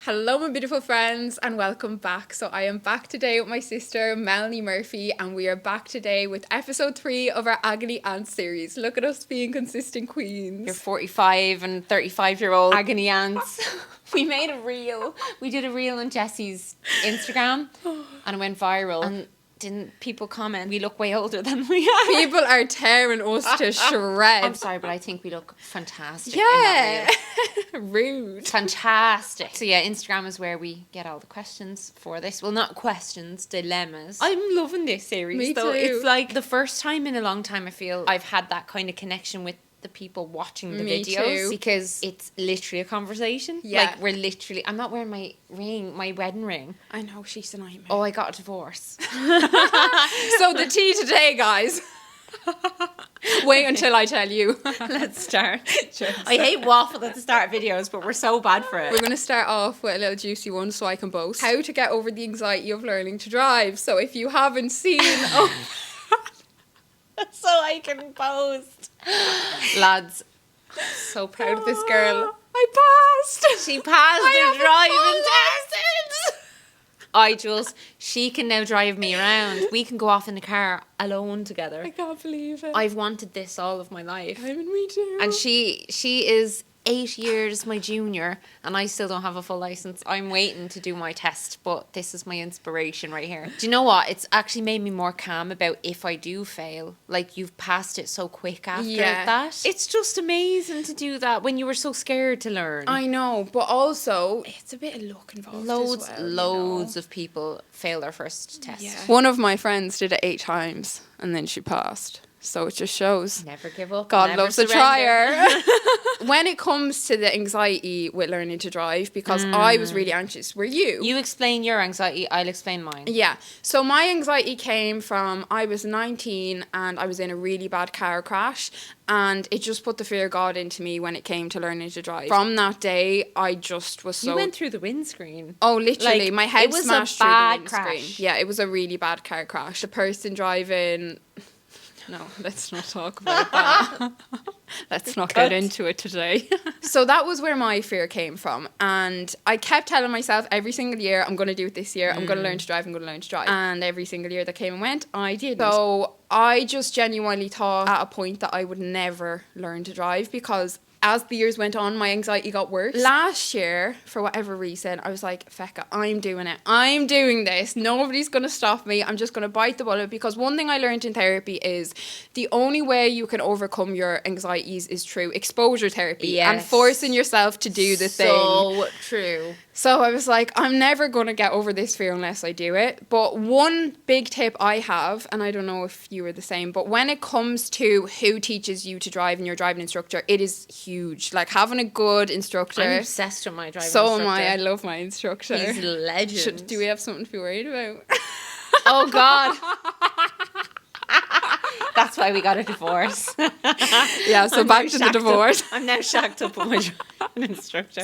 Hello my beautiful friends and welcome back. So I am back today with my sister Melanie Murphy and we are back today with episode 3 of our Agony Aunts series. Look at us being consistent queens. Your 45 and 35-year-old agony aunts. We made a reel. We did a reel on Jessie's Instagram and it went viral. And didn't people comment? We look way older than we are. People are tearing us to shreds. I'm sorry, but I think we look fantastic. Yeah. Rude. Fantastic. So yeah, Instagram is where we get all the questions for this. Well, not questions, dilemmas. I'm loving this series. Me though. too. It's like the first time in a long time I feel I've had that kind of connection with the people watching the Me videos too. Because it's literally a conversation. Yeah. Like we're literally, I'm not wearing my ring, my wedding ring. I know, she's a nightmare. Oh, I got a divorce. So the tea today, guys. Wait until I tell you. Let's start. I hate waffle at the start of videos, but we're so bad for it. We're going to start off with a little juicy one so I can boast. How to get over the anxiety of learning to drive. So if you haven't seen... So I can post. Lads, so proud of this girl. I passed. She passed her driving test. test. She can now drive me around. We can go off in the car alone together. I can't believe it. I've wanted this all of my life. I mean, me too. And she is 8 years my junior and I still don't have a full license. I'm waiting to do my test, but this is my inspiration right here. Do you know what? It's actually made me more calm about if I do fail. Like, you've passed it so quick after that. It's just amazing to do that when you were so scared to learn. I know, but also it's a bit of luck involved. Loads of people fail their first test. Yeah. One of my friends did it 8 times and then she passed. So it just shows. Never give up. God never loves a trier. When it comes to the anxiety with learning to drive, because I was really anxious. Were you? You explain your anxiety, I'll explain mine. Yeah. So my anxiety came from, I was 19 and I was in a really bad car crash and it just put the fear of God into me when it came to learning to drive. From that day, I just was so... You went through the windscreen. Oh, literally. Like, my head it was smashed a bad through the windscreen. crash. Yeah, it was a really bad car crash. The person driving... No, let's not talk about that. Let's not get into it today. So that was where my fear came from. And I kept telling myself every single year, I'm going to do it this year. I'm going to learn to drive. I'm going to learn to drive. And every single year that came and went, I didn't. So I just genuinely thought at a point that I would never learn to drive because as the years went on, my anxiety got worse. Last year, for whatever reason, I was like, Fecca, I'm doing it. I'm doing this. Nobody's going to stop me. I'm just going to bite the bullet because one thing I learned in therapy is the only way you can overcome your anxieties is through exposure therapy and forcing yourself to do the thing. So true. So I was like, I'm never going to get over this fear unless I do it. But one big tip I have, and I don't know if you were the same, but when it comes to who teaches you to drive and your driving instructor, it is huge. Like having a good instructor. I'm obsessed with my driving so instructor. Am I. I love my instructor. He's a legend. Do we have something to be worried about? Oh, God. That's why we got a divorce. Yeah, so back to the divorce. I'm now shacked up with my driving instructor.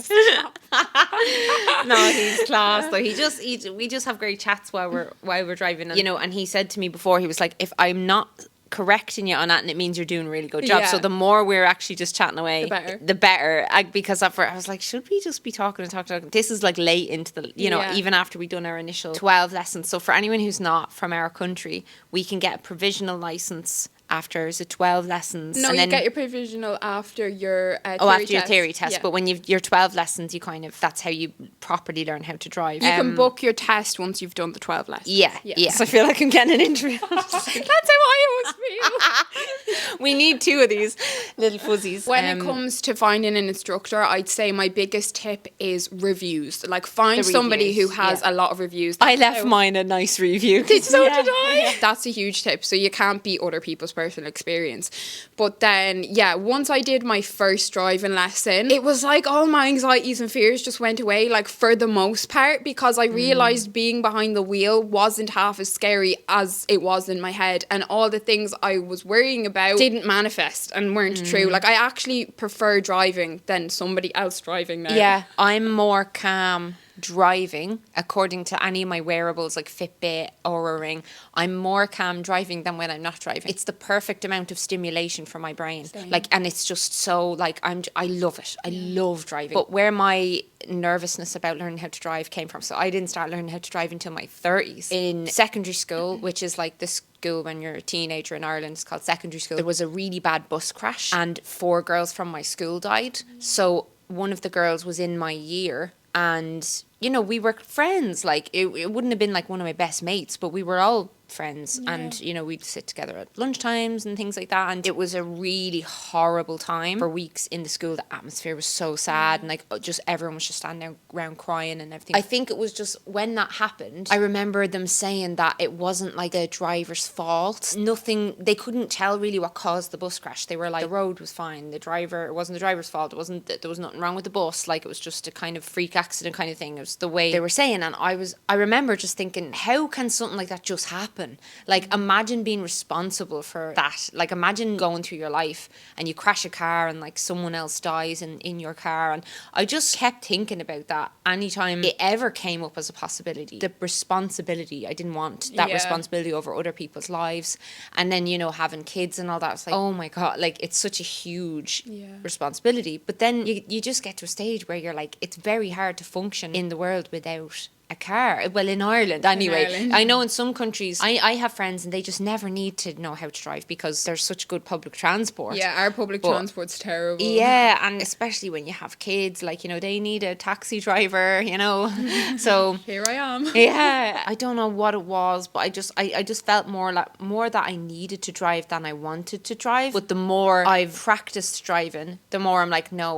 No, he's class though. We just have great chats while we're driving. And, you know, and he said to me before, he was like, if I'm not correcting you on that and it means you're doing a really good job. So the more we're actually just chatting away, the better. Because I was like, should we just be talking and talking? This is like late into the, you know, even after we've done our initial 12 lessons. So for anyone who's not from our country, we can get a provisional license after 12 lessons. No, and you then, get your provisional after your theory after test. your theory test. Yeah. But when you've your 12 lessons, you kind of, that's how you properly learn how to drive. You can book your test once you've done the 12 lessons. Yeah. So I feel like I'm getting an interview. That's how I always feel. We need 2 of these little fuzzies. When it comes to finding an instructor, I'd say my biggest tip is reviews. Like find somebody who has a lot of reviews. I left mine a nice review. So did I. That's a huge tip. So you can't beat other people's personal experience. But then, once I did my first driving lesson, it was like all my anxieties and fears just went away, like for the most part, because I realised being behind the wheel wasn't half as scary as it was in my head. And all the things I was worrying about didn't manifest and weren't true. Like I actually prefer driving than somebody else driving now. Yeah, I'm more calm driving, according to any of my wearables like Fitbit, Oura Ring, I'm more calm driving than when I'm not driving. It's the perfect amount of stimulation for my brain. Same. Like, and it's just so like, I love it. I love driving. But where my nervousness about learning how to drive came from, so I didn't start learning how to drive until my 30s. In secondary school, which is like the school when you're a teenager in Ireland, it's called secondary school, there was a really bad bus crash and 4 girls from my school died. So one of the girls was in my year, and you know, we were friends. Like it wouldn't have been like one of my best mates, but we were all friends. And you know, we'd sit together at lunchtimes and things like that, and it was a really horrible time for weeks in the school. The atmosphere was so sad, and like just everyone was just standing around crying and everything. I think it was just when that happened, I remember them saying that it wasn't like the driver's fault. Nothing, they couldn't tell really what caused the bus crash. They were like, the road was fine, it wasn't the driver's fault, there was nothing wrong with the bus, like it was just a kind of freak accident kind of thing. It was the way they were saying. And I remember just thinking, how can something like that just happen? Like, imagine being responsible for that. Like, imagine going through your life and you crash a car and like someone else dies in your car. And I just kept thinking about that anytime it ever came up as a possibility. The responsibility, I didn't want that responsibility over other people's lives. And then, you know, having kids and all that, it's like, oh my God, like it's such a huge responsibility. But then you just get to a stage where you're like, it's very hard to function in the world without a car. Well, in Ireland anyway. In Ireland. I know in some countries, I have friends and they just never need to know how to drive because there's such good public transport. Yeah, our public transport's terrible. Yeah, and especially when you have kids, like, you know, they need a taxi driver, you know. So here I am. Yeah, I don't know what it was, but I just felt more that I needed to drive than I wanted to drive. But the more I've practiced driving, the more I'm like, no,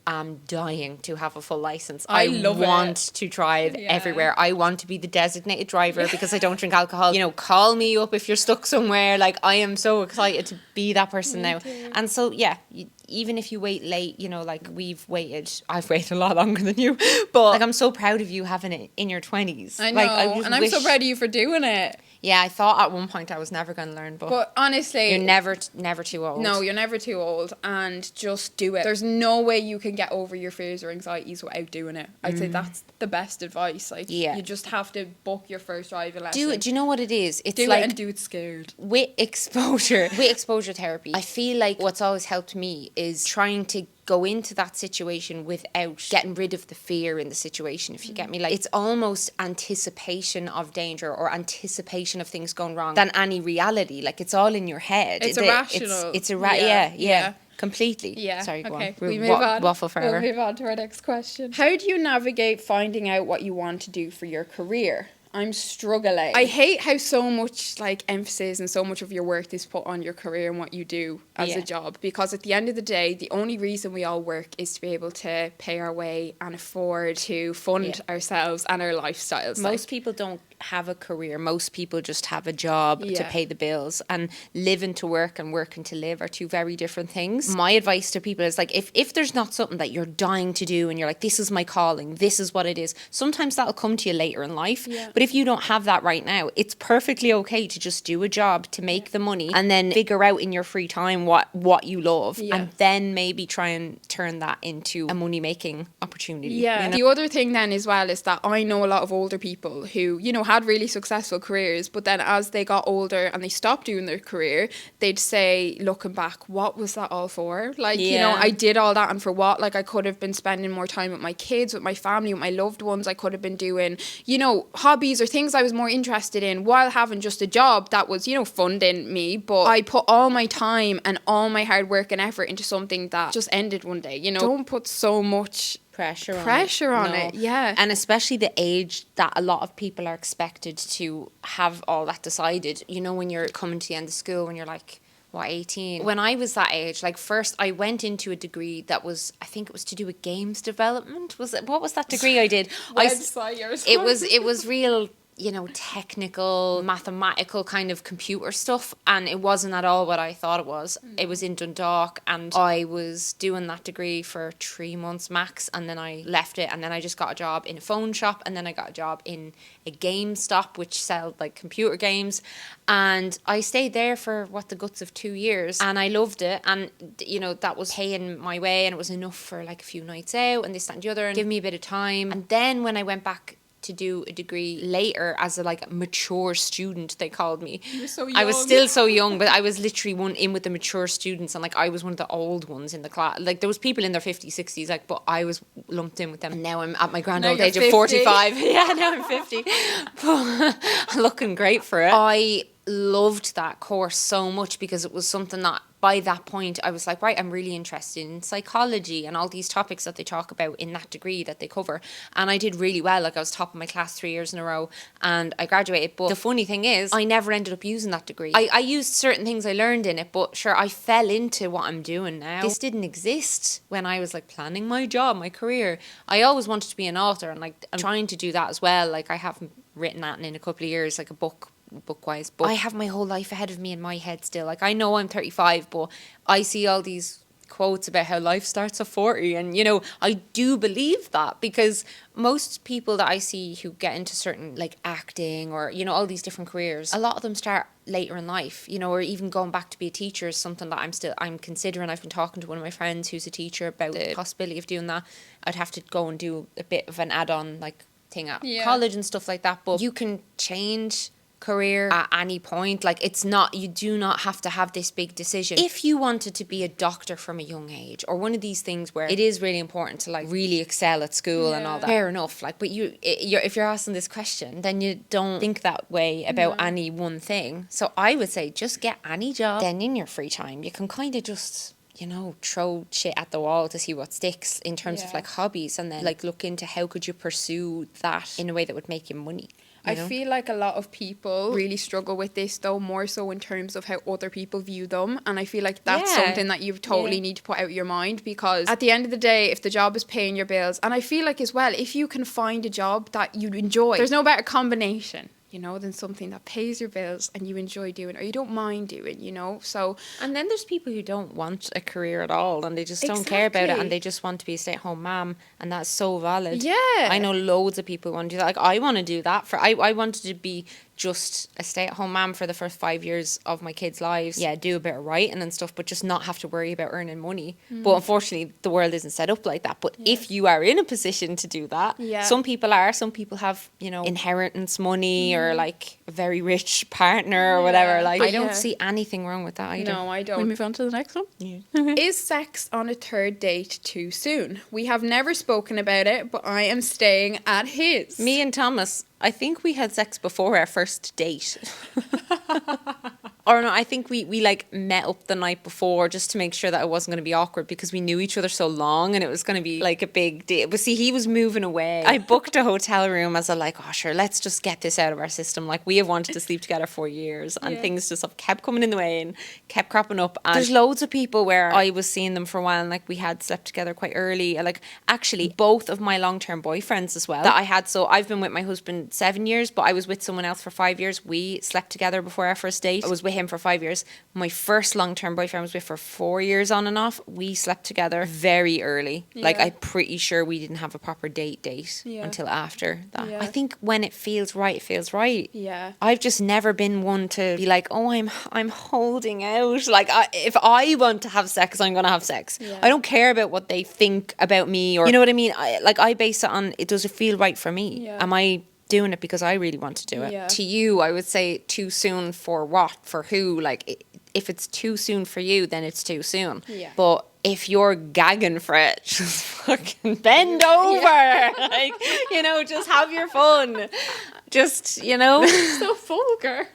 I'm dying to have a full license. I want to drive everywhere. I want to be the designated driver because I don't drink alcohol. You know, call me up if you're stuck somewhere. Like, I am so excited to be that person now. And so, yeah, even if you wait late, you know, like I've waited a lot longer than you, but like, I'm so proud of you having it in your 20s. I know, like, I'm so proud of you for doing it. Yeah, I thought at one point I was never going to learn, but honestly, you're never too old. No, you're never too old, and just do it. There's no way you can get over your fears or anxieties without doing it. I'd say that's the best advice. Like, you just have to book your first driving lesson. Do you know what it is? It's do like, it and do it scared. With exposure therapy, I feel like what's always helped me is trying to go into that situation without getting rid of the fear in the situation, if you get me. Like, it's almost anticipation of danger or anticipation of things going wrong than any reality. Like, it's all in your head. It's irrational. It's yeah. Completely. Yeah. Sorry, go on. We move on. Waffle forever. We'll move on to our next question. How do you navigate finding out what you want to do for your career? I'm struggling. I hate how so much like emphasis and so much of your work is put on your career and what you do as a job, because at the end of the day, the only reason we all work is to be able to pay our way and afford to fund ourselves and our lifestyles. Most people don't have a career. Most people just have a job to pay the bills, and living to work and working to live are two very different things. My advice to people is like, if there's not something that you're dying to do and you're like, this is my calling, this is what it is, sometimes that'll come to you later in life. But if you don't have that right now, it's perfectly okay to just do a job to make the money and then figure out in your free time what you love, and then maybe try and turn that into a money making opportunity. Yeah. You know? The other thing then as well is that I know a lot of older people who, you know, had really successful careers, but then as they got older and they stopped doing their career, they'd say, looking back, what was that all for? Like, you know, I did all that, and for what? Like, I could have been spending more time with my kids, with my family, with my loved ones. I could have been doing, you know, hobbies or things I was more interested in while having just a job that was, you know, funding me. But I put all my time and all my hard work and effort into something that just ended one day. You know, don't put so much pressure on it. Yeah. And especially the age that a lot of people are expected to have all that decided. You know, when you're coming to the end of school, when you're like, 18? When I was that age, like, first I went into a degree that was, I think it was to do with games development. What was that degree I did? Website. It was real technical, mathematical kind of computer stuff, and it wasn't at all what I thought it was. It was in Dundalk, and I was doing that degree for 3 months max, and then I left it, and then I just got a job in a phone shop, and then I got a job in a GameStop, which sold like computer games, and I stayed there for the guts of 2 years, and I loved it, and that was paying my way, and it was enough for like a few nights out and this, that and the other, and give me a bit of time. And then when I went back to do a degree later as a mature student, they called me. You were so young. I was still so young, but I was literally one in with the mature students, and I was one of the old ones in the class. There was people in their 50s, 60s, but I was lumped in with them. And now I'm at my grand old age of 45. Yeah, now I'm 50. Looking great for it. I loved that course so much because it was something that by that point I was like, right, I'm really interested in psychology and all these topics that they talk about in that degree that they cover. And I did really well. I was top of my class 3 years in a row, and I graduated. But the funny thing is, I never ended up using that degree. I used certain things I learned in it, but sure, I fell into what I'm doing now. This didn't exist when I was planning my job, my career. I always wanted to be an author, and I'm trying to do that as well. I haven't written that in a couple of years, a book-wise, but I have my whole life ahead of me in my head still. I know I'm 35, but I see all these quotes about how life starts at 40, and I do believe that, because most people that I see who get into certain acting or all these different careers, a lot of them start later in life, or even going back to be a teacher is something that I'm considering. I've been talking to one of my friends who's a teacher about the possibility of doing that. I'd have to go and do a bit of an add-on thing at college and stuff like that, but you can change career at any point. You do not have to have this big decision. If you wanted to be a doctor from a young age, or one of these things where it is really important to really excel at school and all that, fair enough. But if you're asking this question, then you don't think that way about any one thing. So I would say just get any job. Then in your free time, you can kind of just throw shit at the wall to see what sticks in terms of hobbies, and then look into how could you pursue that in a way that would make you money. I feel like a lot of people really struggle with this, though, more so in terms of how other people view them. And I feel like that's something that you totally need to put out of your mind, because at the end of the day, if the job is paying your bills, and I feel like as well, if you can find a job that you enjoy, there's no better combination, than something that pays your bills and you enjoy doing, or you don't mind doing, so. And then there's people who don't want a career at all, and they just don't care about it, and they just want to be a stay-at-home mom, and that's so valid. Yeah. I know loads of people who want to do that. I want to do that. I wanted to be just a stay-at-home mom for the first 5 years of my kids' lives. Yeah, do a bit of writing and stuff, but just not have to worry about earning money. But unfortunately, the world isn't set up like that. But if you are in a position to do that, some people are. Some people have, inheritance money or a very rich partner or whatever. I don't see anything wrong with that either. No, I don't. We move on to the next one? Yeah. Is sex on a third date too soon? We have never spoken about it, but I am staying at his. Me and Thomas, I think we had sex before our first date. Or no, I think we met up the night before just to make sure that it wasn't going to be awkward, because we knew each other so long and it was going to be a big deal. But see, he was moving away. I booked a hotel room as sure, let's just get this out of our system. We have wanted to sleep together for years, and things just kept coming in the way and kept cropping up. And there's loads of people where I was seeing them for a while, and we had slept together quite early. Actually, both of my long-term boyfriends as well that I had. So I've been with my husband 7 years, but I was with someone else for 5 years. We slept together before our first date. I was with him for 5 years. My first long-term boyfriend I was with for 4 years on and off. We slept together very early. I'm pretty sure we didn't have a proper date until after that. I think when it feels right, it feels right. Yeah. I've just never been one to be I'm holding out. If I want to have sex, I'm going to have sex. Yeah. I don't care about what they think about me, or you know what I mean? I base it on, does it feel right for me? Yeah. Am I doing it because I really want to do it? Yeah. To you, I would say too soon for what? For who? If it's too soon for you, then it's too soon. Yeah. But if you're gagging for it, just fucking bend over. Yeah. Just have your fun. Just, So vulgar.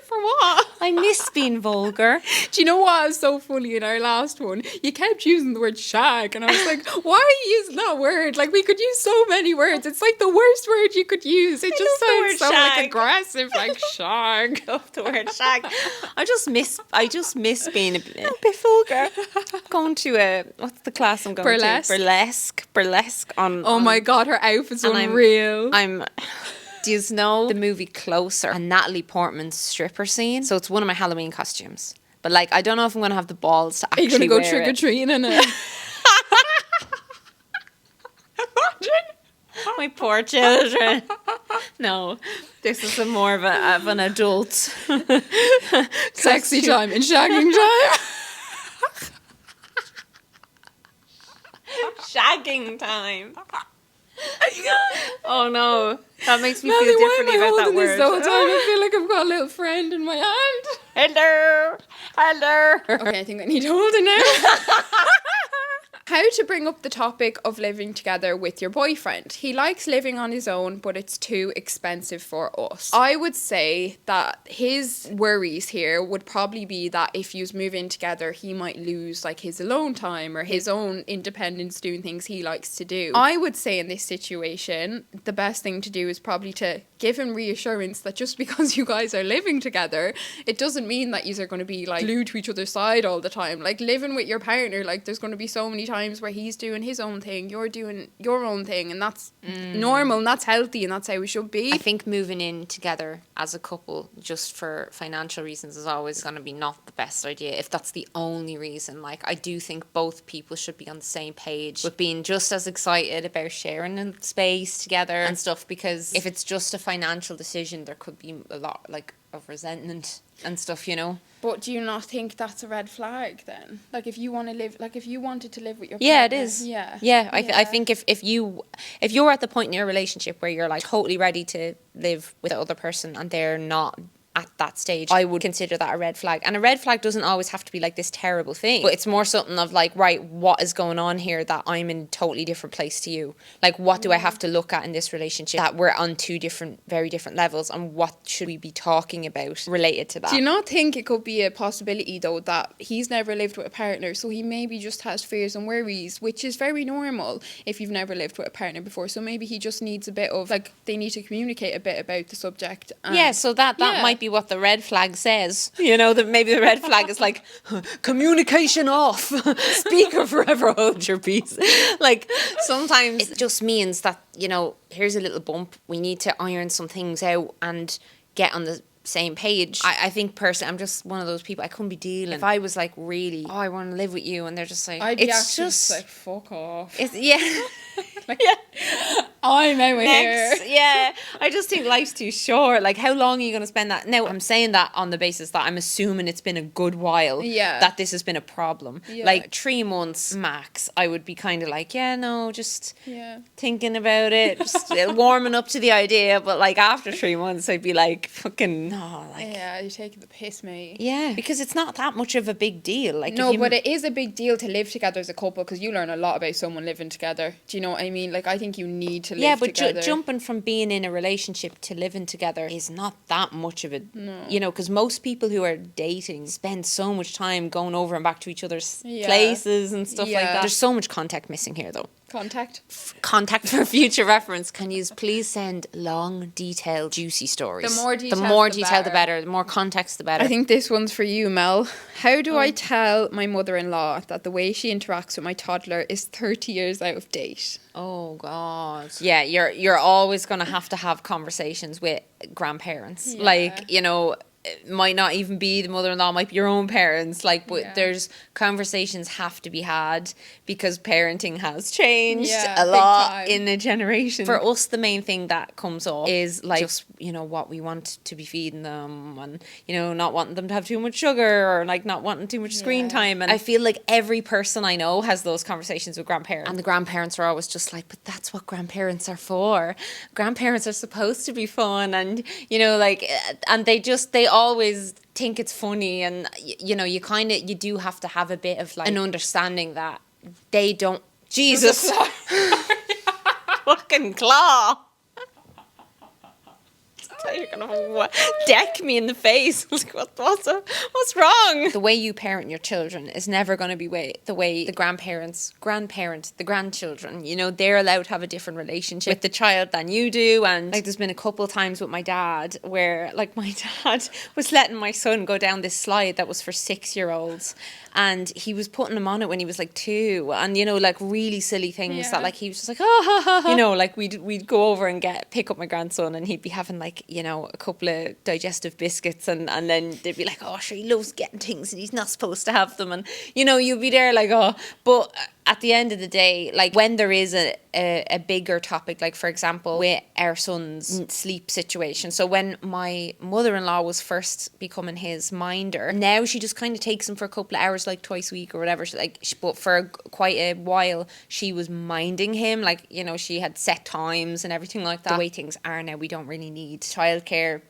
For what? I miss being vulgar. Do you know what was so funny in our last one? You kept using the word shag, and I was like, why are you using that word? We could use so many words. It's the worst word you could use. It just sounds so aggressive, shag. I love the word shag. I just miss being a bit vulgar. Going to what's the class I'm going to? Burlesque on. Oh my God, her outfit's unreal. I'm Do you know the movie Closer and Natalie Portman's stripper scene? So it's one of my Halloween costumes. But like, I don't know if I'm going to have the balls to actually wear it. Are you going to go trick-or-treating in it? My poor children. No, this is more of an adult. Sexy time and shagging time. Shagging time. Oh no, that makes me feel differently about that word. This the whole time? I feel like I've got a little friend in my hand. Hello. Okay, I think I need to hold it now. How to bring up the topic of living together with your boyfriend. He likes living on his own, but it's too expensive for us. I would say that his worries here would probably be that if you move in together, he might lose like his alone time or his own independence doing things he likes to do. I would say in this situation, the best thing to do is probably to give him reassurance that just because you guys are living together, it doesn't mean that you are going to be like glued to each other's side all the time. Like living with your partner, like there's going to be so many times where he's doing his own thing, you're doing your own thing, and that's normal and that's healthy and that's how we should be. I think moving in together as a couple just for financial reasons is always going to be not the best idea if that's the only reason. Like I do think both people should be on the same page with being just as excited about sharing a space together and stuff, because if it's just a financial decision there could be a lot like of resentment and stuff, you know. But do you not think that's a red flag then? Like if you want to live, like if you wanted to live with your partner. Yeah, it is. Yeah. I think if you're at the point in your relationship where you're like totally ready to live with the other person and they're not at that stage, I would consider that a red flag. And a red flag doesn't always have to be like this terrible thing, but it's more something of like, right, what is going on here that I'm in a totally different place to you? Like what do I have to look at in this relationship that we're on two very different levels, and what should we be talking about related to that? Do you not think it could be a possibility though that he's never lived with a partner, so he maybe just has fears and worries, which is very normal if you've never lived with a partner before, so maybe he just needs a bit of like, they need to communicate a bit about the subject. So that might be what the red flag says, you know, that maybe the red flag is like communication off, speaker forever hold your peace. Like sometimes it just means that, you know, here's a little bump, we need to iron some things out and get on the same page. I think personally I'm just one of those people, I couldn't be dealing if I was like really, I want to live with you, and they're just like, I'd it's just like fuck off. Like, I'm out here. Yeah, I just think life's too short. Like, how long are you going to spend that? Now, I'm saying that on the basis that I'm assuming it's been a good while that this has been a problem. Like 3 months max, I would be kind of like, just thinking about it, just warming up to the idea. But like after 3 months, I'd be like, fucking no. Like, yeah, you're taking the piss, mate. Yeah, because it's not that much of a big deal. Like, no, but it is a big deal to live together as a couple, because you learn a lot about someone living together. Do you know what I mean? Like, I think you need to live together. But jumping from being in a relationship to living together is not that much of it. No. You know, because most people who are dating spend so much time going over and back to each other's places and stuff like that. There's so much contact missing here, though. Contact for future reference. Can you please send long, detailed, juicy stories? The more detail, the better. The more context, the better. I think this one's for you, Mel. How do I tell my mother-in-law that the way she interacts with my toddler is 30 years out of date? Oh God. Yeah, you're always going to have conversations with grandparents. Yeah. Like, you know, it might not even be the mother-in-law, might be your own parents, like, but there's conversations have to be had because parenting has changed a lot in a generation. For us, the main thing that comes up is like just, you know, what we want to be feeding them, and, you know, not wanting them to have too much sugar, or like not wanting too much screen time. And I feel like every person I know has those conversations with grandparents, and the grandparents are always just like, but that's what grandparents are for. Grandparents are supposed to be fun, and, you know, like, and they always think it's funny, and you know, you do have to have a bit of like an understanding that they don't. Jesus, fucking claw. You're gonna deck me in the face. Like, what's wrong? The way you parent your children is never going to be the way the grandparent the grandchildren. You know, they're allowed to have a different relationship with the child than you do. And like, there's been a couple of times with my dad where like my dad was letting my son go down this slide that was for 6-year-olds, and he was putting him on it when he was like 2, and you know, like really silly things that like he was just like, oh, you know, like we'd go over and pick up my grandson, and he'd be having like, you know, a couple of digestive biscuits, and then they'd be like, oh, sure, he loves getting things and he's not supposed to have them, and you know, you'd be there like, oh, but at the end of the day, like when there is a bigger topic, like for example with our son's sleep situation, so when my mother-in-law was first becoming his minder, now she just kind of takes him for a couple of hours like twice a week or whatever, but for quite a while she was minding him, like, you know, she had set times and everything like that. The way things are now, we don't really need childcare.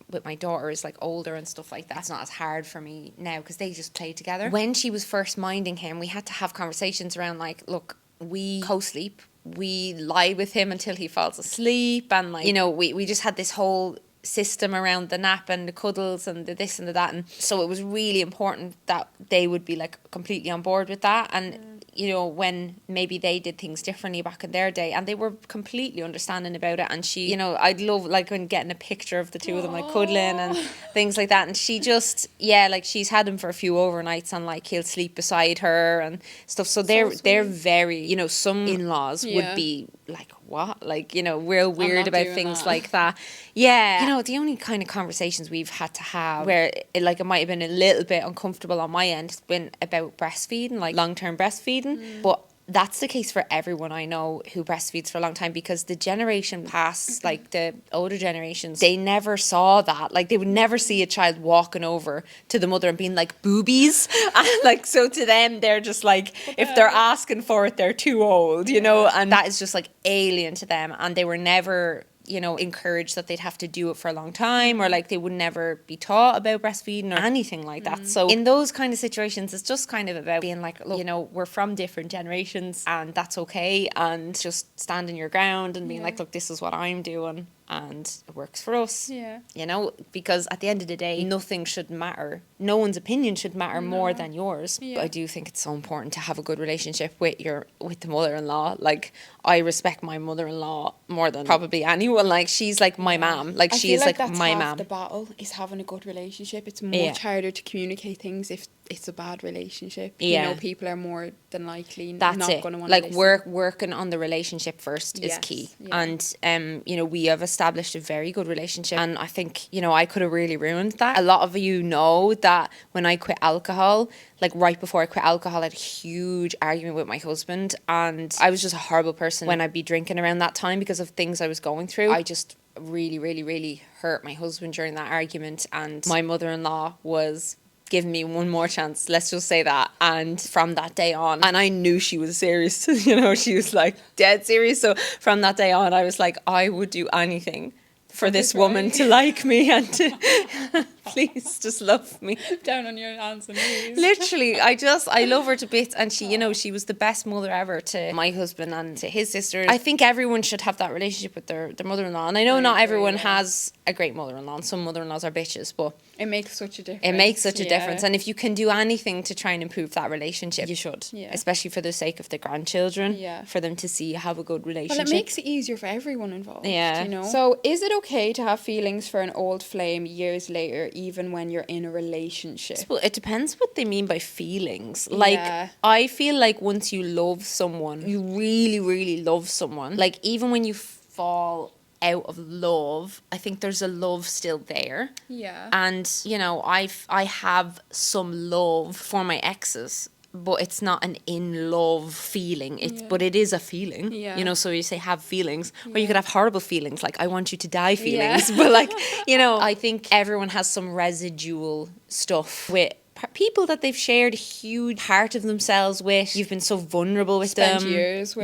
With my daughter is like older and stuff like that, it's not as hard for me now because they just play together. When she was first minding him, we had to have conversations around like, look, we co-sleep, we lie with him until he falls asleep, and like, you know, we just had this whole system around the nap and the cuddles and the this and the that, and so it was really important that they would be like completely on board with that. And you know, when maybe they did things differently back in their day, and they were completely understanding about it, and she, you know, I'd love like when getting a picture of the two of them like cuddling and things like that, and she just, yeah, like she's had him for a few overnights, and like he'll sleep beside her and stuff, so they're very, you know, some in-laws would be like, what, like, you know, real weird about things like that. Yeah, you know, the only kind of conversations we've had to have where it might have been a little bit uncomfortable on my end has been about breastfeeding, like long-term breastfeeding. But that's the case for everyone I know who breastfeeds for a long time, because the generation past, like the older generations, they never saw that. Like they would never see a child walking over to the mother and being like, boobies. And like, so to them, they're just like, if they're asking for it, they're too old, you know, and that is just like alien to them. And they were never, you know, encouraged that they'd have to do it for a long time, or like they would never be taught about breastfeeding or anything like that. So in those kind of situations, it's just kind of about being like, look, you know, we're from different generations and that's okay, and just standing your ground and being like, look, this is what I'm doing and it works for us. Yeah. You know, because at the end of the day, nothing should matter. No one's opinion should matter more than yours. Yeah. But I do think it's so important to have a good relationship with the mother-in-law. Like, I respect my mother-in-law more than probably anyone. Like, she's like my mom. Like, she is like my mom. The battle is having a good relationship. It's much harder to communicate things if it's a bad relationship. You know, people are more than likely not going to want to listen. Like, working on the relationship first is key. Yeah. And, you know, we have established a very good relationship. And I think, you know, I could have really ruined that. A lot of you know that when I quit alcohol, like right before I quit alcohol, I had a huge argument with my husband. And I was just a horrible person when I'd be drinking around that time because of things I was going through. I just really, really, really hurt my husband during that argument. And my mother-in-law was giving me one more chance, let's just say that. And from that day on, and I knew she was serious, you know, she was like dead serious. So from that day on, I was like, I would do anything for this woman to like me and to please just love me. Down on your hands and knees. Literally, I love her to bits, and she, you know, she was the best mother ever to my husband and to his sisters. I think everyone should have that relationship with their mother-in-law, and I know not everyone has a great mother-in-law, and some mother-in-laws are bitches, but it makes such a difference. It makes such a difference, and if you can do anything to try and improve that relationship, you should, especially for the sake of the grandchildren, for them to see you have a good relationship. Well, it makes it easier for everyone involved. Yeah. You know. So, is it okay to have feelings for an old flame years later, even when you're in a relationship? Well, it depends what they mean by feelings. Like, I feel like once you love someone, you really, really love someone, like even when you fall out of love, I think there's a love still there. Yeah. And, you know, I have some love for my exes, but it's not an in love feeling. But it is a feeling. Yeah. You know, so you say have feelings, or you could have horrible feelings, like I want you to die feelings. But like, you know, I think everyone has some residual stuff with people that they've shared a huge part of themselves with. You've been so vulnerable with them. Years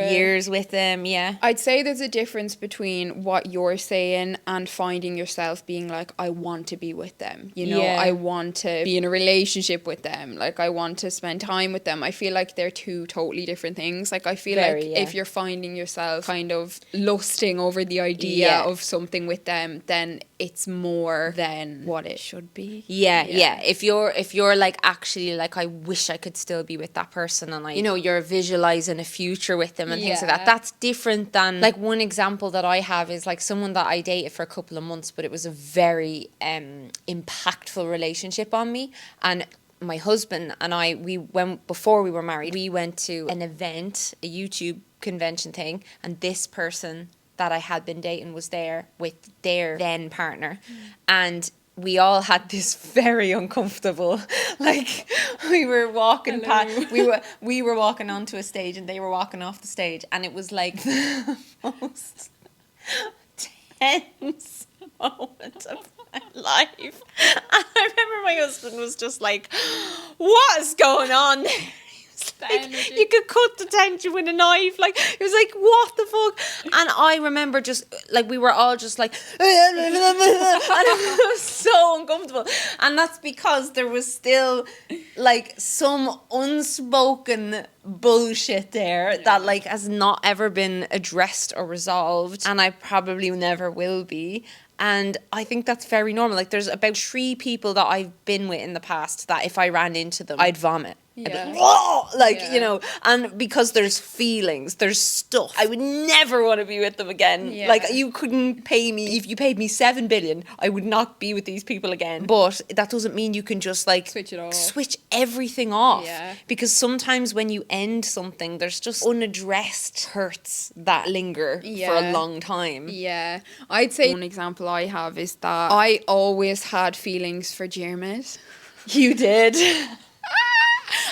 with them, yeah. I'd say there's a difference between what you're saying and finding yourself being like, I want to be with them. You know, I want to be in a relationship with them. Like, I want to spend time with them. I feel like they're two totally different things. Like, I feel if you're finding yourself kind of lusting over the idea of something with them, then it's more than what it should be. Yeah. If you're like, actually, like, I wish I could still be with that person, and like, you know, you're visualizing a future with them and things like that. That's different than, like, one example that I have is like someone that I dated for a couple of months, but it was a very impactful relationship on me. And my husband and I, before we were married, we went to an event, a YouTube convention thing, and this person that I had been dating was there with their then partner. And we all had this very uncomfortable, like, we were walking past, we were walking onto a stage and they were walking off the stage, and it was like the most tense moment of my life. And I remember my husband was just like, what is going on there? Like, you could cut the tension with a knife. Like, it was like, what the fuck? And I remember just like, we were all just like and it was so uncomfortable. And that's because there was still like some unspoken bullshit there that like has not ever been addressed or resolved, and I probably never will be. And I think that's very normal. Like, there's about 3 people that I've been with in the past that if I ran into them, I'd vomit. I'd be like, whoa! Like, you know, and because there's feelings, there's stuff. I would never want to be with them again. Yeah. Like, you couldn't pay me, if you paid me 7 billion, I would not be with these people again. But that doesn't mean you can just like switch everything off. Yeah. Because sometimes when you end something, there's just unaddressed hurts that linger for a long time. Yeah. I'd say one example I have is that I always had feelings for Jermid. You did.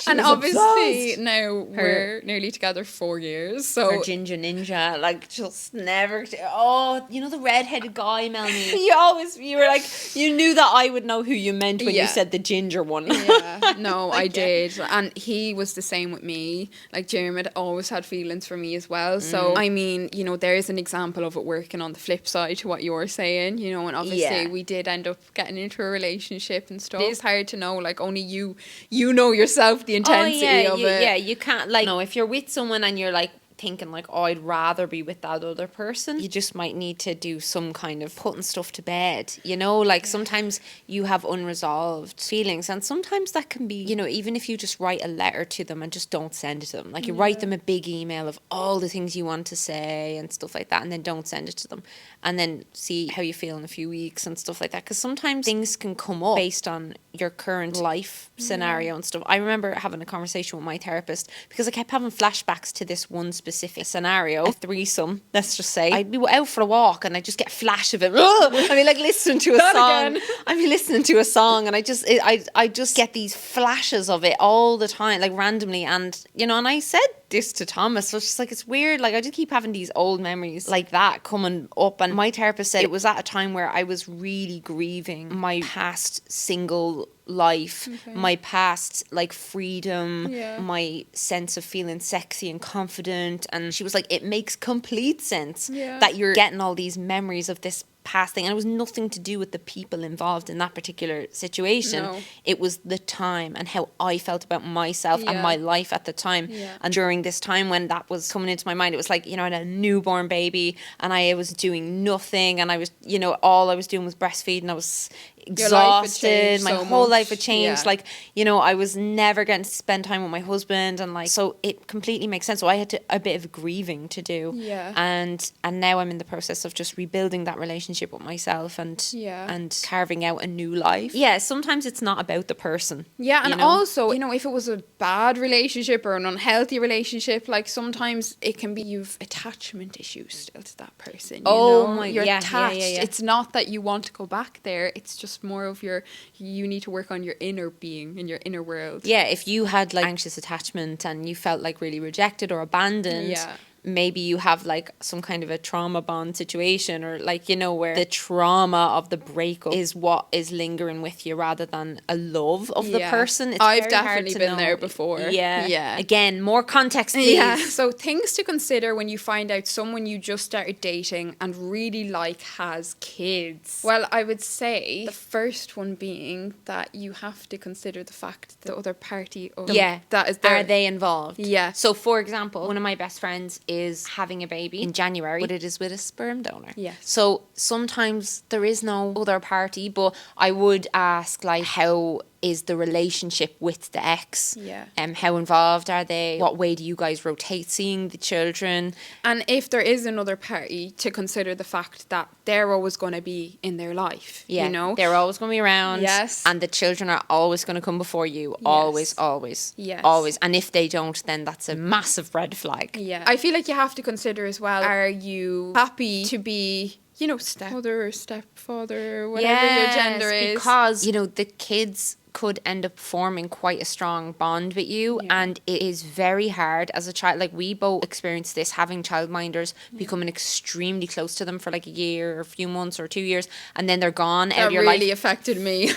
And obviously now we're nearly together 4 years, so her ginger ninja, like, just never. Oh, you know the redheaded guy, Melanie. You were like, you knew that I would know who you meant when you said the ginger one. Yeah, no, I did, and he was the same with me. Like, Jeremy always had feelings for me as well. So I mean, you know, there is an example of it working on the flip side to what you're saying. You know, and obviously we did end up getting into a relationship and stuff. It's hard to know. Like, only you know yourself. The intensity of it. Yeah, you can't, like, no, if you're with someone and you're like thinking like, oh, I'd rather be with that other person, you just might need to do some kind of putting stuff to bed, you know, like sometimes you have unresolved feelings, and sometimes that can be, you know, even if you just write a letter to them and just don't send it to them, like you write them a big email of all the things you want to say and stuff like that, and then don't send it to them, and then see how you feel in a few weeks and stuff like that, because sometimes things can come up based on your current life scenario and stuff. I remember having a conversation with my therapist because I kept having flashbacks to this one specific scenario, a threesome, let's just say. I'd be out for a walk and I'd just get a flash of it. I mean, like, listening to a song. I'd be listening to a song and I just get these flashes of it all the time, like randomly. And, you know, and I said this to Thomas, so it's just like, it's weird, like I just keep having these old memories like that coming up. And my therapist said it was at a time where I was really grieving my past single life, my past like freedom, my sense of feeling sexy and confident. And she was like, it makes complete sense that you're getting all these memories of this past thing, and it was nothing to do with the people involved in that particular situation. It was the time and how I felt about myself and my life at the time. And during this time when that was coming into my mind, it was like, you know, I had a newborn baby and I was doing nothing, and I was, you know, all I was doing was breastfeeding. I was exhausted, my whole life had changed. Like, you know, I was never getting to spend time with my husband, and like, so it completely makes sense. So I had a bit of grieving to do, and now I'm in the process of just rebuilding that relationship with myself and carving out a new life. Sometimes it's not about the person, and also, you know, if it was a bad relationship or an unhealthy relationship, like sometimes it can be you've attachment issues still to that person, you're attached. It's not that you want to go back there, it's just more of you need to work on your inner being in your inner world. If you had like anxious attachment and you felt like really rejected or abandoned, maybe you have like some kind of a trauma bond situation, or like, you know, where the trauma of the breakup is what is lingering with you rather than a love of the person. It's I've definitely been there before. Yeah. Again, more context, please. Yeah. So things to consider when you find out someone you just started dating and really like has kids. Well, I would say the first one being that you have to consider the fact that the other party of that is there. Are they involved? Yeah. So for example, one of my best friends is having a baby in January, but it is with a sperm donor. Yeah. So sometimes there is no other party, but I would ask, like, how is the relationship with the ex? Yeah. How involved are they? What way do you guys rotate seeing the children? And if there is another party, to consider the fact that they're always going to be in their life. Yeah. You know? They're always going to be around. Yes. And the children are always going to come before you. Yes. Always. Yes. Always. And if they don't, then that's a massive red flag. Yeah. I feel like you have to consider as well, are you happy to be, you know, stepmother or stepfather, whatever your gender is? Because, you know, the kids could end up forming quite a strong bond with you, and it is very hard as a child. Like, we both experienced this, having childminders, becoming extremely close to them for like a year or a few months or 2 years, and then they're gone out of your life. That really affected me.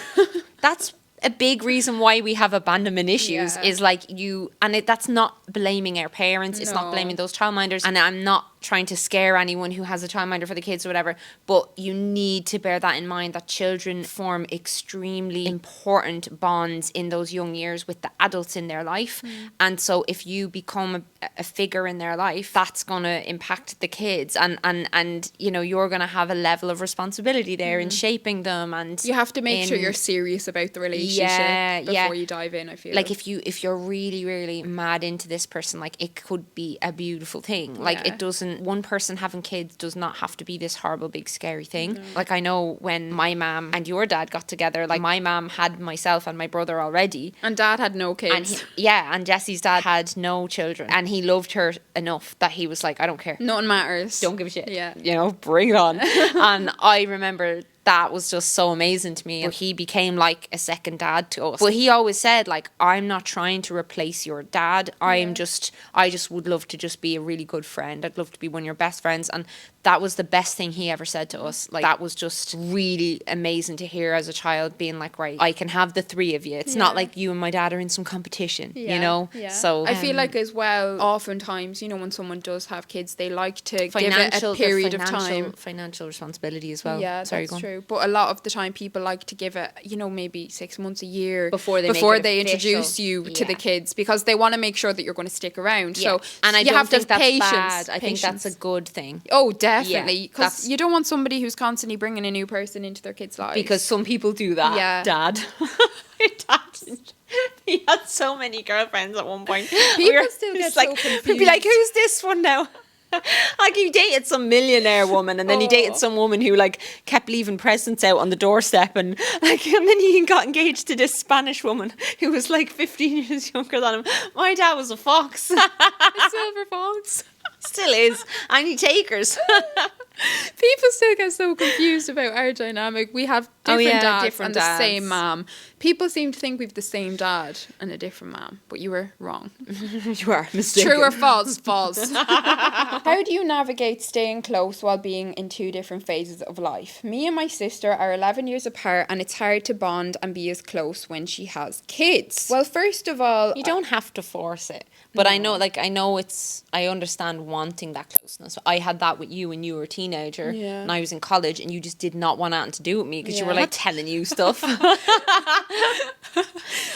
That's a big reason why we have abandonment issues, is like that's not blaming our parents, it's not blaming those childminders, and I'm not trying to scare anyone who has a childminder for the kids or whatever, but you need to bear that in mind, that children form extremely important bonds in those young years with the adults in their life. And so if you become a figure in their life, that's going to impact the kids, and you know, you're going to have a level of responsibility there in shaping them, and you have to make sure you're serious about the relationship before you dive in. I feel like if you're really, really mad into this person, like, it could be a beautiful thing. Like, it doesn't, one person having kids does not have to be this horrible big scary thing. Like, I know when my mum and your dad got together, like, my mum had myself and my brother already, and dad had no kids, and Jessie's dad had no children, and he loved her enough that he was like, I don't care, nothing matters, don't give a shit, you know, bring it on. And I remember that was just so amazing to me. He became like a second dad to us. But he always said, like, I'm not trying to replace your dad. I just would love to just be a really good friend. I'd love to be one of your best friends. And that was the best thing he ever said to us. Like, that was just really amazing to hear as a child, being like, right, I can have the three of you. It's not like you and my dad are in some competition, you know? Yeah. So I feel like as well, oftentimes, you know, when someone does have kids, they like to give it a period of time. Financial responsibility as well. Yeah, that's true. But a lot of the time people like to give it, you know, maybe 6 months, a year before they introduce you to the kids, because they want to make sure that you're going to stick around. So, and I you don't have think to have that's patience. bad. I think that's a good thing. Oh, definitely. Because you don't want somebody who's constantly bringing a new person into their kids' lives. Because some people do that. Yeah. Dad. He had so many girlfriends at one point. People still get so confused. He'd be like, who's this one now? Like, he dated some millionaire woman, and then he dated some woman who, like, kept leaving presents out on the doorstep, and then he got engaged to this Spanish woman who was like 15 years younger than him. My dad was a fox. A silver fox. Still is. And he takers. People still get so confused about our dynamic. We have different dads and the same mom. People seem to think we've the same dad and a different mom, but you were wrong. You are mistaken. True or false? False. How do you navigate staying close while being in two different phases of life? Me and my sister are 11 years apart, and it's hard to bond and be as close when she has kids. Well, first of all, you don't have to force it. But I understand wanting that closeness. I had that with you when you were a teenager, and I was in college, and you just did not want anything to do with me because you were like telling you stuff.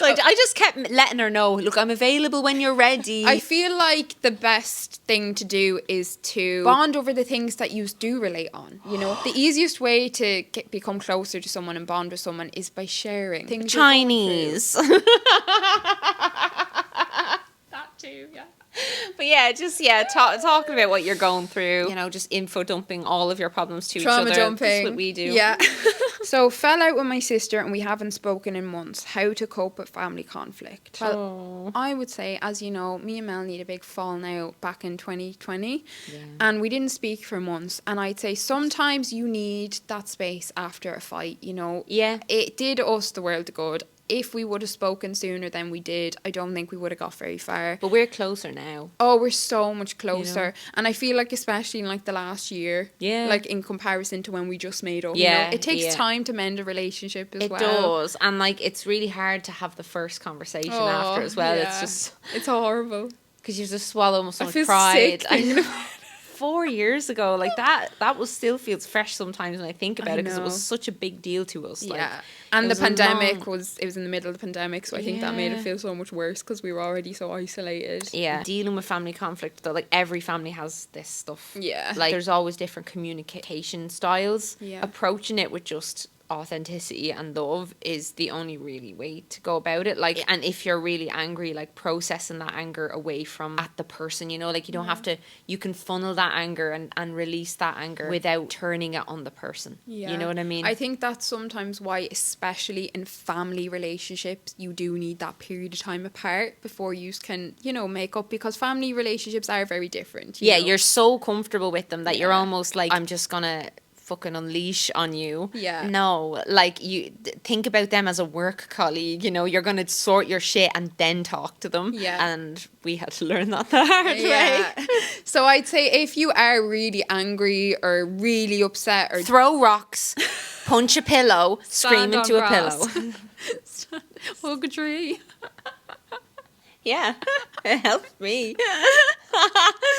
Like, I just kept letting her know, look, I'm available when you're ready. I feel like the best thing to do is to bond over the things that you do relate on. You know, the easiest way to become closer to someone and bond with someone is by sharing things. Chinese. Too, yeah. But yeah, just talking about what you're going through, you know, just info dumping all of your problems to Trauma each other. Dumping. That's what we do. Yeah. So, fell out with my sister and we haven't spoken in months. How to cope with family conflict? Well, I would say, as you know, me and Mel need a big fall now back in 2020, and we didn't speak for months. And I'd say sometimes you need that space after a fight. You know, it did us the world of good. if we would have spoken sooner than we did, I don't think we would have got very far. But we're closer now. Oh, we're so much closer. And I feel like especially in like the last year, like in comparison to when we just made up, you know, it takes time to mend a relationship as well. It does. And like it's really hard to have the first conversation after as well. It's horrible. Because you just swallow so much pride. 4 years ago, like that was still feels fresh sometimes when I think about it, because it was such a big deal to us. And the pandemic was in the middle of the pandemic, so I think that made it feel so much worse because we were already so isolated. Dealing with family conflict though, like every family has this stuff. Like there's always different communication styles. Approaching it with just authenticity and love is the only really way to go about it. Like, and if you're really angry, like processing that anger away from at the person, you know, like you don't have to, you can funnel that anger and release that anger without turning it on the person. You know what I mean? I think that's sometimes why, especially in family relationships, you do need that period of time apart before you can, you know, make up, because family relationships are very different. You know? You're so comfortable with them that you're almost like, I'm just gonna fucking unleash on you. No, like you think about them as a work colleague, you know, you're gonna sort your shit and then talk to them. And we had to learn that the hard way. So I'd say if you are really angry or really upset, or throw rocks, punch a pillow, scream into a pillow, hug a tree. It helped me.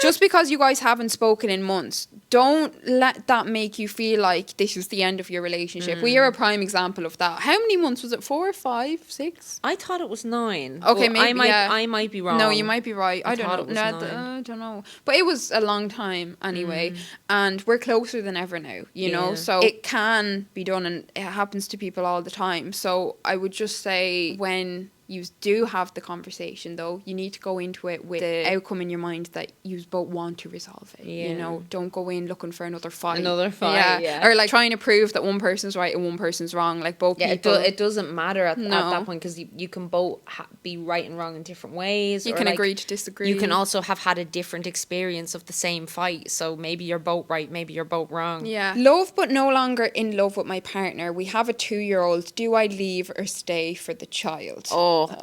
Just because you guys haven't spoken in months, don't let that make you feel like this is the end of your relationship. We are a prime example of that. How many months was it? 4, 5, 6? I thought it was 9. Okay, maybe I might be wrong. No, you might be right. I don't know. I don't know. But it was a long time anyway, and we're closer than ever now. You know, so it can be done, and it happens to people all the time. So I would just say, when you do have the conversation, though, you need to go into it with the outcome in your mind that you both want to resolve it. You know, don't go in looking for another fight. Or like trying to prove that one person's right and one person's wrong. Like both people. It doesn't matter at that point, because you can both be right and wrong in different ways. You can agree to disagree. You can also have had a different experience of the same fight. So maybe you're both right, maybe you're both wrong. Love but no longer in love with my partner. We have a 2-year-old. Do I leave or stay for the child?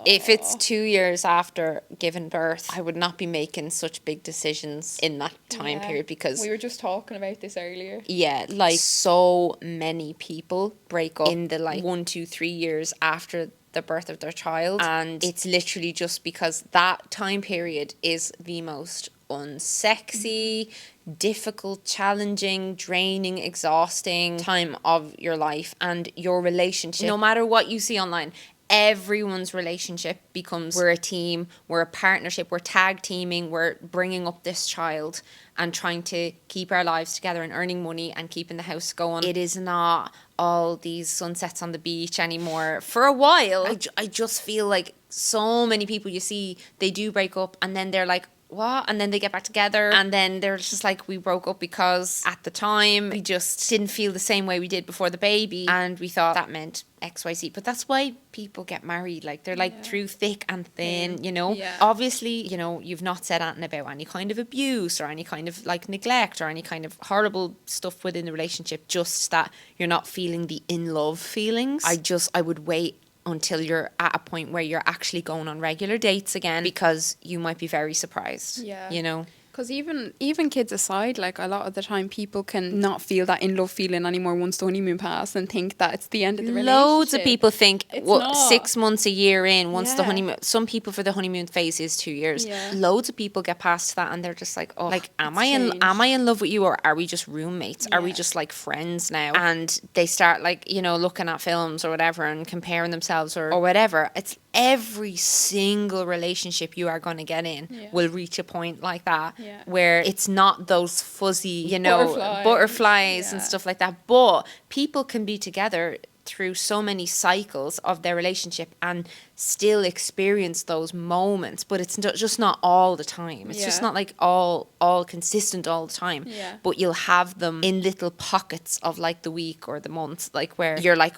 If it's 2 years after giving birth, I would not be making such big decisions in that time period, because we were just talking about this earlier. Like so many people break up in the 1, 2, 3 years after the birth of their child, and it's literally just because that time period is the most unsexy, difficult, challenging, draining, exhausting time of your life, and your relationship, no matter what you see online, everyone's relationship becomes, we're a team, we're a partnership, we're tag teaming, we're bringing up this child and trying to keep our lives together and earning money and keeping the house going. It is not all these sunsets on the beach anymore. For a while, I just feel like so many people you see, they do break up and then they're like, what? And then they get back together and then they're just like, we broke up because at the time we just didn't feel the same way we did before the baby, and we thought that meant XYZ. But that's why people get married. Like, they're like through thick and thin, you know. Obviously, you know, you've not said anything about any kind of abuse or any kind of like neglect or any kind of horrible stuff within the relationship, just that you're not feeling the in love feelings. I would wait until you're at a point where you're actually going on regular dates again, because you might be very surprised. You know, because even kids aside, like a lot of the time people can not feel that in love feeling anymore once the honeymoon passed and think that it's the end of the relationship. Loads of people think 6 months, a year in, once the honeymoon, some people for the honeymoon phase is 2 years. Loads of people get past that and they're just like, oh, like, am I in love with you, or are we just roommates? Are we just like friends now? And they start like, you know, looking at films or whatever and comparing themselves or whatever. It's every single relationship you are going to get in will reach a point like that where it's not those fuzzy, you know, butterflies and stuff like that. But people can be together through so many cycles of their relationship and still experience those moments, but it's just not all the time. It's just not like all consistent all the time. But you'll have them in little pockets of like the week or the month, like where you're like,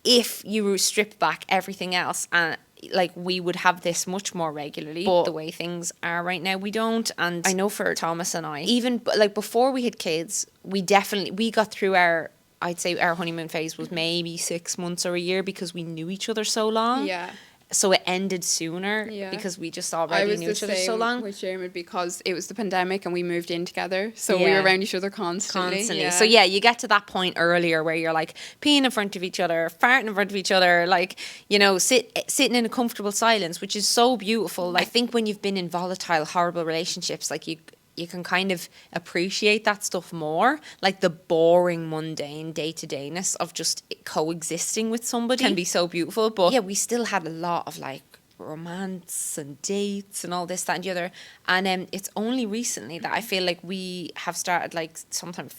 if you strip back everything else, and like we would have this much more regularly, but the way things are right now, we don't. And I know for Thomas and I, even like before we had kids, we got through our I'd say our honeymoon phase was maybe 6 months or a year because we knew each other so long. Yeah. So it ended sooner because we just already knew each other so long. With Jeremy because it was the pandemic and we moved in together. So we were around each other constantly. Yeah. So yeah, you get to that point earlier where you're like peeing in front of each other, farting in front of each other, like, you know, sitting in a comfortable silence, which is so beautiful. Like, I think when you've been in volatile, horrible relationships, like you can kind of appreciate that stuff more, like the boring, mundane day-to-dayness of just coexisting with somebody can be so beautiful. But yeah, we still had a lot of like romance and dates and all this, that and the other. And it's only recently that I feel like we have started like sometimes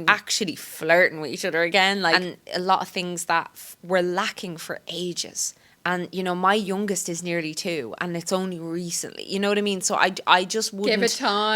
actually flirting with each other again. Like, and a lot of things that were lacking for ages. And, you know, my youngest is nearly 2 and it's only recently, you know what I mean? So I just wouldn't...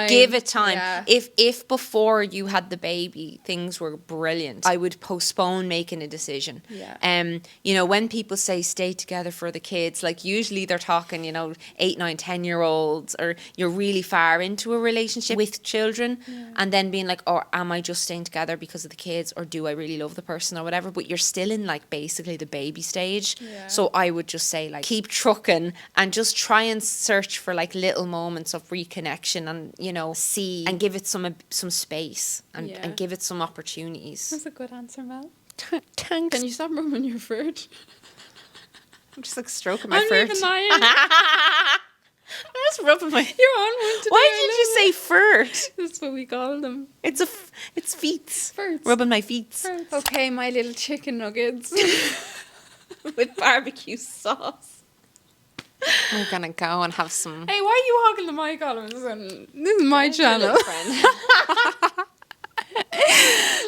Give it time. Yeah. If before you had the baby, things were brilliant, I would postpone making a decision. Yeah. You know, when people say stay together for the kids, like usually they're talking, you know, 8, 9, 10-year-olds, or you're really far into a relationship with children, and then being like, oh, am I just staying together because of the kids, or do I really love the person or whatever? But you're still in like basically the baby stage. Yeah. So I would just say like keep trucking and just try and search for like little moments of reconnection, and, you know, see and give it some space and give it some opportunities. That's a good answer, Mel. Thanks. Can you stop rubbing your foot? I'm just like stroking my foot. I'm just rubbing my... You're on one today. Why did you say furt? That's what we call them. It's feet. Furts. Rubbing my feet. Furts. Okay, my little chicken nuggets. With barbecue sauce. We're gonna go and have some... Hey, why are you hogging the mic all of a sudden? This is my channel.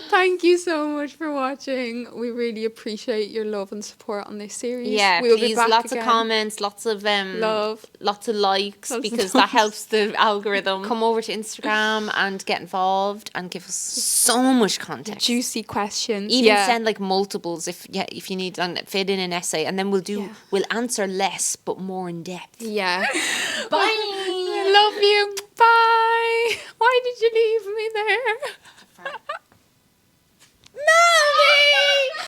Thank you so much for watching. We really appreciate your love and support on this series. Yeah, we'll please, be back lots again. of comments, lots of love, lots of likes, because that helps the algorithm. Come over to Instagram and get involved and give us so much context, juicy questions. Even send like multiples if you need, and fit in an essay, and then we'll answer less but more in depth. Yeah. Bye. I love you. Bye. Why did you leave me there?